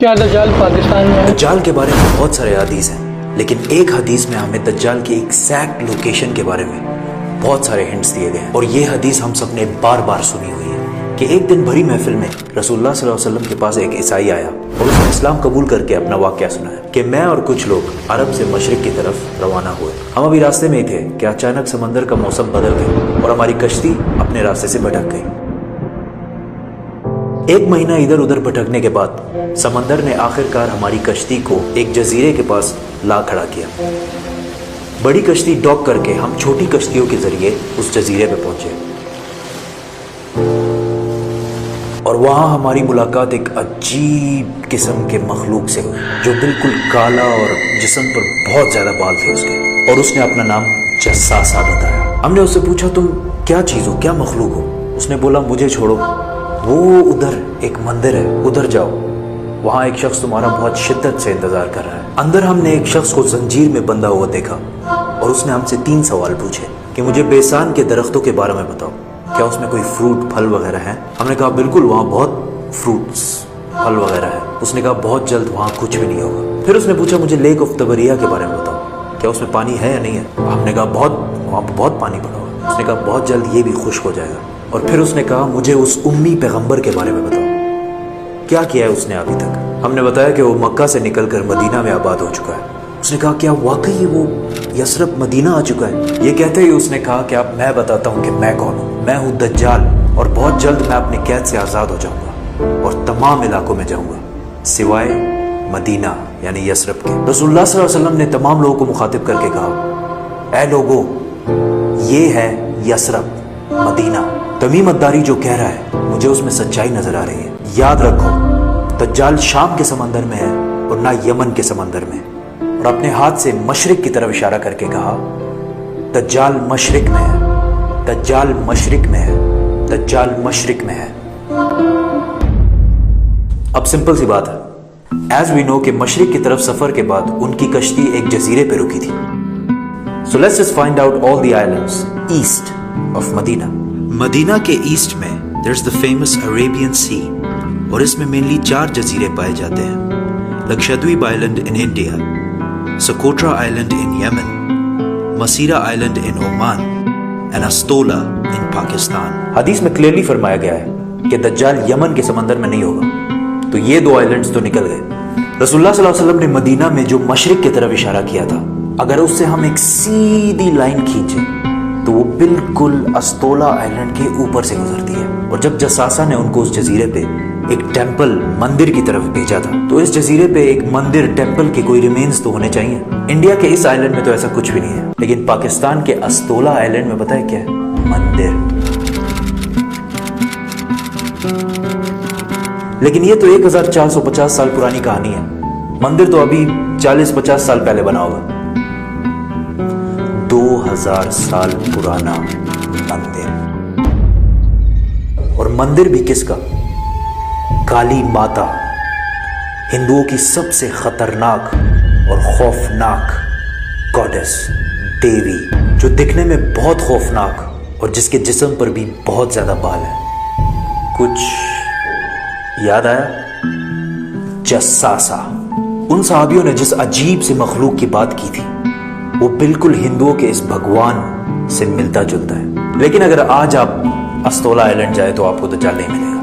کیا دجال پاکستان میں ہے؟ دجال کے بارے میں بہت سارے حدیث ہیں، لیکن ایک حدیث میں ہمیں دجال کی ایگزیکٹ لوکیشن کے بارے میں بہت سارے ہنٹس دیے گئے ہیں، اور یہ حدیث ہم سب نے بار بار سنی ہوئی ہے کہ ایک دن بھری محفل میں رسول اللہ صلی اللہ علیہ وسلم کے پاس ایک عیسائی آیا اور اس نے اسلام قبول کر کے اپنا واقعہ سنایا کہ میں اور کچھ لوگ عرب سے مشرق کی طرف روانہ ہوئے، ہم ابھی راستے میں ہی تھے کہ اچانک سمندر کا موسم بدل گیا اور ہماری کشتی اپنے راستے سے بھٹک گئی۔ ایک مہینہ ادھر ادھر بھٹکنے کے بعد سمندر نے آخر کار ہماری کشتی کو ایک جزیرے کے پاس لا کھڑا کیا۔ بڑی کشتی ڈاک کر کے ہم چھوٹی کشتیوں کے ذریعے اس جزیرے پہ پہنچے، اور وہاں ہماری ملاقات ایک عجیب قسم کے مخلوق سے ہوئی جو بالکل کالا اور جسم پر بہت زیادہ بال تھے اس کے، اور اس نے اپنا نام جساسا بتایا۔ ہم نے اس سے پوچھا تم کیا چیز ہو، کیا مخلوق ہو؟ اس نے بولا مجھے چھوڑو، وہ ادھر ایک مندر ہے، ادھر جاؤ، وہاں ایک شخص تمہارا بہت شدت سے انتظار کر رہا ہے۔ اندر ہم نے ایک شخص کو زنجیر میں بندھا ہوا دیکھا اور اس نے ہم سے 3 سوال پوچھے کہ مجھے بیسان کے درختوں کے بارے میں بتاؤ، کیا اس میں کوئی فروٹ پھل وغیرہ ہیں؟ ہم نے کہا بالکل، وہاں بہت فروٹس پھل وغیرہ ہے۔ اس نے کہا بہت جلد وہاں کچھ بھی نہیں ہوگا۔ پھر اس نے پوچھا مجھے لیک آف تبریہ کے بارے میں بتاؤ، کیا اس میں پانی ہے یا نہیں ہے؟ ہم نے کہا وہاں بہت پانی پڑا ہوا۔ اس نے کہا بہت جلد یہ بھی خشک ہو جائے گا۔ اور پھر اس نے کہا مجھے اس امی پیغمبر کے بارے میں بتاؤ، کیا کیا ہے اس نے ابھی تک؟ ہم نے بتایا کہ وہ مکہ سے نکل کر مدینہ میں آباد ہو چکا ہے۔ اس نے کہا کیا واقعی وہ یثرب مدینہ آ چکا ہے؟ یہ کہتے ہی اس نے کہا کہ اب میں بتاتا ہوں کہ میں کون ہوں، میں ہوں دجال، اور بہت جلد میں اپنے قید سے آزاد ہو جاؤں گا اور تمام علاقوں میں جاؤں گا سوائے مدینہ یعنی یثرب کے۔ رسول اللہ صلی اللہ علیہ وسلم نے تمام لوگوں کو مخاطب کر کے کہا اے لوگو، یہ ہے یثرب مدینہ۔ تمیم الداری جو کہہ رہا ہے مجھے اس میں سچائی نظر آ رہی ہے۔ یاد رکھو دجال شام کے سمندر میں ہے اور نہ یمن کے سمندر میں۔ اور اپنے ہاتھ سے مشرق کی طرف اشارہ کر کے کہا دجال مشرق میں ہے، دجال مشرق میں ہے، دجال مشرق میں ہے۔ اب سمپل سی بات ہے، ایز وی نو کہ مشرق کی طرف سفر کے بعد ان کی کشتی ایک جزیرے پہ رکی تھی۔ So let's just find out all the islands east of Medina۔ مدینہ کے ایسٹ میں there's the famous Arabian Sea، اور اس میں مینلی 4 جزیرے پائے جاتے ہیں: Lakshadweep island in India, Socotra island in Yemen, Masirah island in Oman, and Astola in Pakistan. حدیث میں کلیئرلی فرمایا گیا ہے کہ دجال یمن کے سمندر میں نہیں ہوگا، تو یہ 2 آئلینڈز تو نکل گئے۔ رسول اللہ صلی اللہ علیہ وسلم نے مدینہ میں جو مشرق کی طرف اشارہ کیا تھا، اگر اس سے ہم ایک سیدھی لائن کھینچیں تو وہ بالکل استولا آئلینڈ کے اوپر سے گزرتی ہے۔ اور جب جساسا نے ان کو اس جزیرے پہ ایک ٹیمپل مندر کی طرف بھیجا تھا، تو اس جزیرے پہ ایک مندر ٹیمپل کے کوئی ریمینز تو ہونے چاہیے۔ انڈیا کے اس آئلینڈ میں تو ایسا کچھ بھی نہیں ہے، لیکن پاکستان کے استولا آئلینڈ میں پتہ ہے کیا ہے؟ مندر۔ لیکن یہ تو 1450 سال پرانی کہانی ہے، مندر تو ابھی 40-50 سال پہلے بنا ہوگا۔ 2000 سال پرانا مندر، اور مندر بھی کس کا؟ کالی ماتا، ہندوؤں کی سب سے خطرناک اور خوفناک گاڈس، دیوی، جو دکھنے میں بہت خوفناک اور جس کے جسم پر بھی بہت زیادہ بال ہے۔ کچھ یاد آیا؟ جساسا۔ ان صحابیوں نے جس عجیب سے مخلوق کی بات کی تھی وہ بالکل ہندوؤں کے اس بھگوان سے ملتا جلتا ہے، لیکن اگر آج آپ استولا آئلینڈ جائے تو آپ کو دجال نہیں ملے گا۔